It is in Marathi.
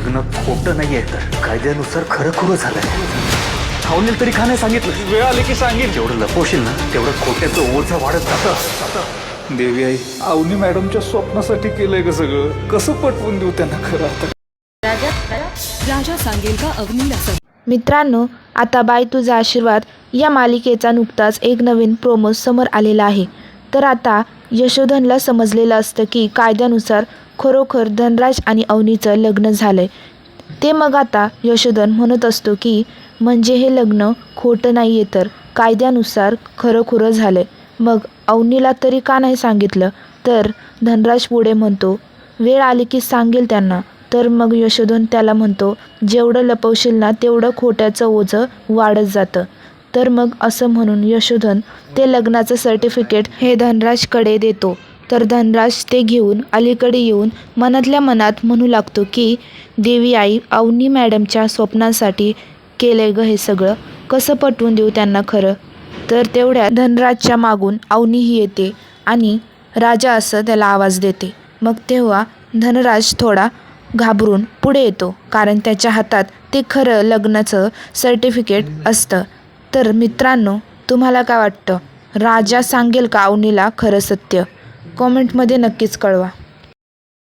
लग्न खोटं नाहीये तर कायद्यानुसार खरं खुरं झालंय. अवनील तरी का नाही सांगितलं? वेळ आली की सांगेल. जेवढं लपवशील ना तेवढं खोट्याचं ओझं वाढत जातं. देवी आई, अवनी मॅडमच्या स्वप्नासाठी केलंय ग सगळं. कसं पटवून देऊ त्यांना खरं आता? राजा सांगेल का अग्नीला मित्रांनो, आता बाय तुझा आशीर्वाद या मालिकेचा नुकताच एक नवीन प्रोमो समोर आलेला आहे. तर आता यशोधनला समजलेलं असतं की कायद्यानुसार खरोखर धनराज आणि अवनीचं लग्न झालंय. ते मग आता यशोधन म्हणत असतो की म्हणजे हे लग्न खोटं नाही आहे तर कायद्यानुसार खरं खुरं झालंय. मग अवनीला तरी का नाही सांगितलं? तर धनराज पुढे म्हणतो वेळ आली की सांगेल त्यांना. तर मग यशोधन त्याला म्हणतो जेवढं लपवशील ना तेवढं खोट्याचं ओझं वाढत जातं. तर मग असं म्हणून यशोधन ते लग्नाचं सर्टिफिकेट हे धनराजकडे देतो. तर धनराज ते घेऊन अलीकडे येऊन मनातल्या मनात म्हणू लागतो की देवी आई, अवनी मॅडमच्या स्वप्नांसाठी केलंय ग हे सगळं. कसं पटवून देऊ त्यांना खरं? तर तेवढ्या धनराजच्या मागून अवनीही येते आणि राजा असं त्याला आवाज देते. मग तेव्हा धनराज थोडा घाबरून पुढे येतो कारण त्याच्या हातात ते खरं लग्नाचं सर्टिफिकेट असतं. तर मित्रांनो, तुम्हाला काय वाटतं? राजा सांगेल का अवनीला खरं सत्य? कॉमेंटमध्ये नक्कीच कळवा.